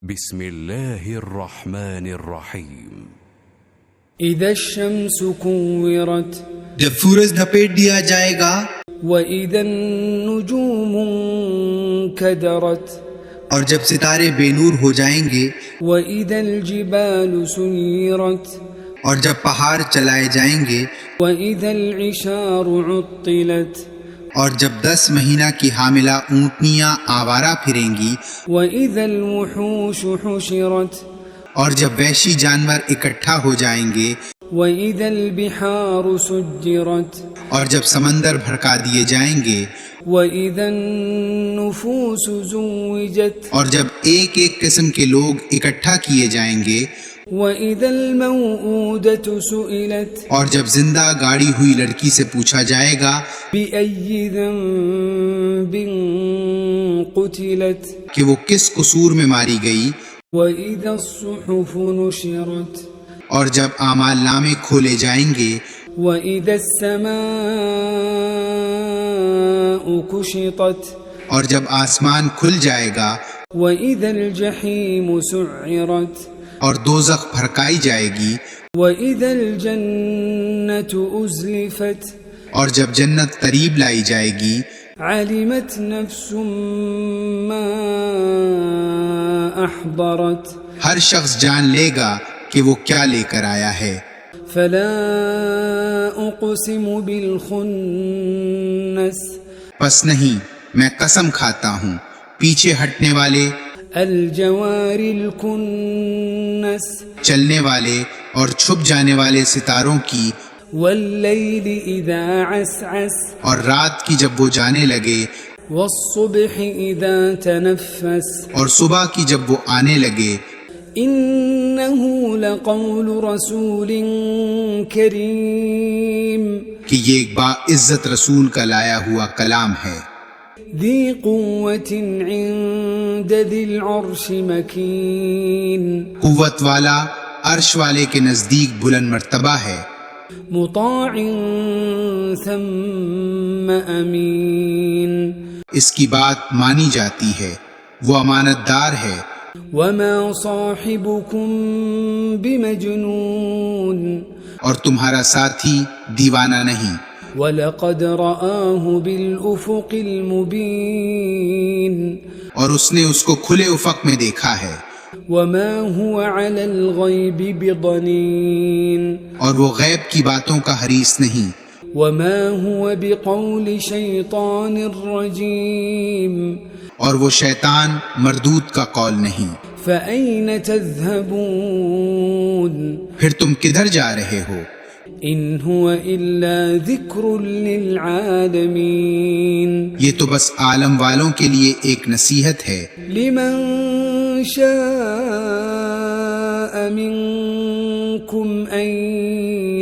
بسم اللہ الرحمن الرحیم۔ اذا الشمس كورت، جب سورج دھپیٹ دیا جائے گا، واذا النجوم انكدرت، اور جب ستارے بے نور ہو جائیں گے، واذا الجبال سيرت، اور جب پہاڑ چلائے جائیں گے، واذا العشار عطلت، اور جب 10 مہینہ کی حاملہ اونٹنیاں آوارہ پھریں گی، واذا الوحوش حشرت، اور جب وحشی جانور اکٹھا ہو جائیں گے، واذا البحار سجرت، اور جب سمندر بھڑکا دیے جائیں گے، واذا النفوس زوجت، اور جب ایک ایک قسم کے لوگ اکٹھا کیے جائیں گے، واذا الموءودة سئلت، اور جب زندہ گاڑی ہوئی لڑکی سے پوچھا جائے گا بأي ذنب قتلت، کہ وہ کس قصور میں ماری گئی، وإذا الصحف نشرت، اور جب اعمال نامے کھولے جائیں گے، وإذا السماء كشطت، اور جب آسمان کھل جائے گا، وإذا الجحيم سعرت، اور دوزخ بھڑکائی جائے گی، وإذا الجنة أزلفت، اور جب جنت قریب لائی جائے گی، علمت نفس ما أحضرت، ہر شخص جان لے گا کہ وہ کیا لے کر آیا ہے۔ فلا أقسم بالخنس، پس نہیں، میں قسم کھاتا ہوں پیچھے ہٹنے والے، الجوار الكنس، چلنے والے اور چھپ جانے والے ستاروں کی، واللیل اذا عسعس، اور رات کی جب وہ جانے لگے، والصبح اذا تنفس، اور صبح کی جب وہ آنے لگے، انه لقول رسول کریم، کہ یہ ایک باعزت رسول کا لایا ہوا کلام ہے، ذی قوت عند ذی العرش مکین، قوت والا عرش والے کے نزدیک بلند مرتبہ ہے، مطاع ثم امین، اس کی بات مانی جاتی ہے، وہ امانت دار ہے، وما صاحبكم بمجنون، اور تمہارا ساتھی دیوانہ نہیں، وَلَقَدْ رَآهُ بِالْأُفُقِ الْمُبِينِ، اور اس نے اس کو کھلے افق میں دیکھا ہے، وَمَا هُوَ عَلَى الْغَيْبِ بِضَنِينٍ، اور وہ غیب کی باتوں کا حریص نہیں، وَمَا هُوَ بِقَوْلِ شَيْطَانٍ رَجِيمٍ، اور وہ شیطان مردود کا قول نہیں، فَأَيْنَ تَذْهَبُونَ، پھر تم کدھر جا رہے ہو؟ إِنْ هُوَ إِلَّا ذِكْرٌ لِلْعَالَمِينَ، یہ تو بس عالم والوں کے لیے ایک نصیحت ہے، لمن شاء منكم أن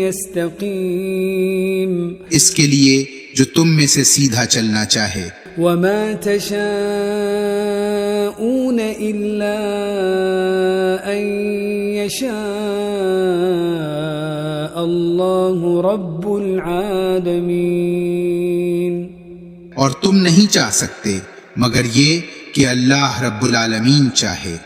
يستقيم، اس کے لیے جو تم میں سے سیدھا چلنا چاہے، وما تشاءون إلا أن يشاء الله رب العالمين، اور تم نہیں چاہ سکتے مگر یہ کہ اللہ رب العالمین چاہے۔